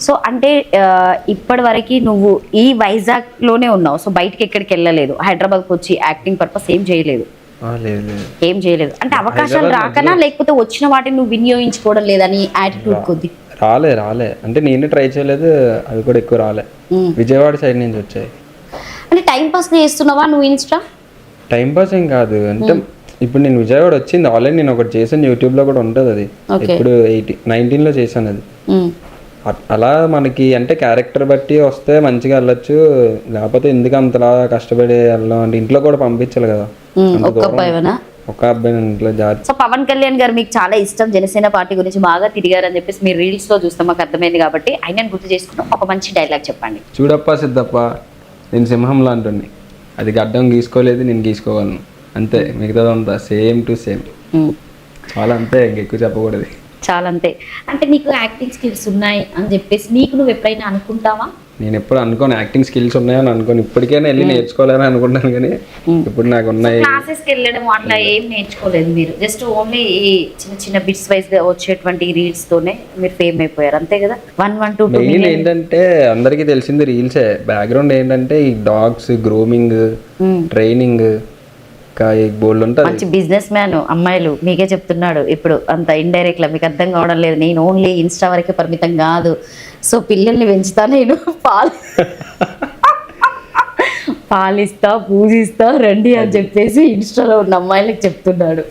So అంటే ఇప్పటి వరకు నువ్వు ఈ వైజాగ్ లోనే ఉన్నావు, సో బయటకి ఎక్కడికి వెళ్ళలేదు, హైదరాబాద్కి వచ్చి యాక్టింగ్ పర్పస్ ఏం చేయలేదు? ఏం చేయలేదు అంటే అవకాశాలు రాకనా, లేకపోతే వచ్చిన వాటిని నువ్వు వినియోగించుకోవడం లేదని యాటిట్యూడ్ కొద్ది? రాలే అంటే నేనే ట్రై చేయలేదు, అవి కూడా ఎక్కువ రాలే. విజయవాడ సైడ్ నుంచి వచ్చాయి. అంటే టైం పాస్ చేస్తున్నావా నువ్వు ఇన్స్టా? టైం పాస్ ఏం కాదు అంటే ఇప్పుడు నేను విజయవాడ వచ్చింది ఆల్రెడీ, నేను ఒకటి చేశాను యూట్యూబ్ లో కూడా ఉంటుంది అది. ఇప్పుడు 19లో చేశాను అది. అలా మనకి అంటే క్యారెక్టర్ బట్టి వస్తే మంచిగా వెళ్ళొచ్చు, లేకపోతే ఎందుకు అంతలా కష్టపడి వెళ్ళాం అంటే ఇంట్లో కూడా పంపించాలి కదా. ఒక అబ్బాయి ఇంట్లో జాతి. సో పవన్ కళ్యాణ్ గారు మీకు చాలా ఇష్టం, జనసేన పార్టీ గురించి బాగా తిరిగారని చెప్పేసి మీరు రీల్స్ లో చూస్తాం, మాకు అర్థమైంది కాబట్టి ఆయన గుర్తు చేసుకుంటాం. ఒక మంచి డైలాగ్ చెప్పండి. చూడప్ప సిద్ధప్ప, నేను సింహం లాంటి, అది గడ్డం గీసుకోలేదు, నేను గీసుకోగలను అంతే, మిగతాదంతా సేమ్ టు సేమ్. చాలా అంతే, ఇంకెక్కువ చెప్పకూడదు. చాలా అంతే. అంటే నీకు యాక్టింగ్ స్కిల్స్ ఉన్నాయి అని చెప్పేసి నీకు నువ్వు ఎప్పుడైనా అనుకుంటావా? నేను ఎప్పుడు అనుకోను యాక్టింగ్ స్కిల్స్ ఉన్నాయని అనుకోను, ఇప్పటికైనా వెళ్ళి నేర్చుకోవాలని అనుకుంటాను కానీ ఇప్పుడు నాకు ఉన్నాయి. క్లాసెస్కి వెళ్ళడం అట్లా ఏం నేర్చుకోలేదు మీరు, జస్ట్ ఓన్లీ చిన్న చిన్న బిట్స్ వైజ్ గా వచ్చేటువంటి రీల్స్ తోనే మీరు ఫేమ్ అయిపోయారు అంతే కదా? 1-1-2 మెయిన్ ఏంటంటే అందరికీ తెలిసింది రీల్సే, బ్యాక్గ్రౌండ్ ఏంటంటే ఈ డాగ్స్ గ్రూమింగ్, ట్రైనింగ్, బోల్డ్ ఉంటుంది. మంచి బిజినెస్ మ్యాన్ అమ్మాయిలు మీకే చెప్తున్నాడు ఇప్పుడు, అంత ఇండైరెక్ట్ లా మీకు అర్థం కావడం లేదు. నేను ఓన్లీ ఇన్స్టా వరకే పరిమితం కాదు, సో పిల్లల్ని పెంచుతా, నేను పాలిస్తా పూజిస్తా రండి అని చెప్పేసి ఇన్స్టాలో ఉన్న అమ్మాయిలకు చెప్తున్నాడు.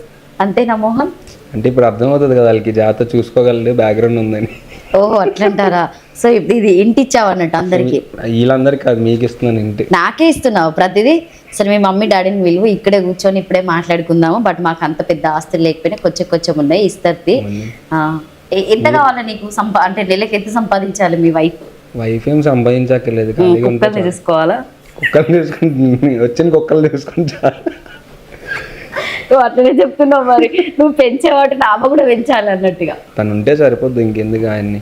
అంతేనా మోహన్? అంటే ఇప్పుడు అర్థమవుతుంది కదా వాళ్ళకి, జాగ్రత్త చూసుకోగలడు బ్యాక్గ్రౌండ్ ఉందని. ఓహో అట్లంటారా? సో ఇది ఇంటి ఇచ్చావు అన్నట్టు అందరికి? వీళ్ళందరికీ కాదు, మీకు ఇస్తున్నాను ఇంటి. నాకే ఇస్తున్నావు ప్రతిదీ? సరే మీ మమ్మీ డాడీని విలువ, ఇక్కడే కూర్చొని ఇప్పుడే మాట్లాడుకుందాము, బట్ మాకు అంత పెద్ద ఆస్తులు లేకపోయినా కొంచెం ఉన్నాయి ఇస్తుంది. ఎంత కావాలి నీకు అంటే నెలకి ఎంత సంపాదించాలి మీ వైఫ్? ఏం సంపాదించక్కర్లేదు, కుక్కల్ని చూసుకోవాలా? కుక్కలు తీసుకుంటా, వచ్చిన కుక్కలు తీసుకుంటా. నువ్వు అట్లనే చెప్తున్నావు, మరి నువ్వు పెంచే వాటిని ఆమె కూడా పెంచాలి అన్నట్టుగా. తను ఉంటే సరిపోద్దు, ఇంకెందుకు ఆయన్ని.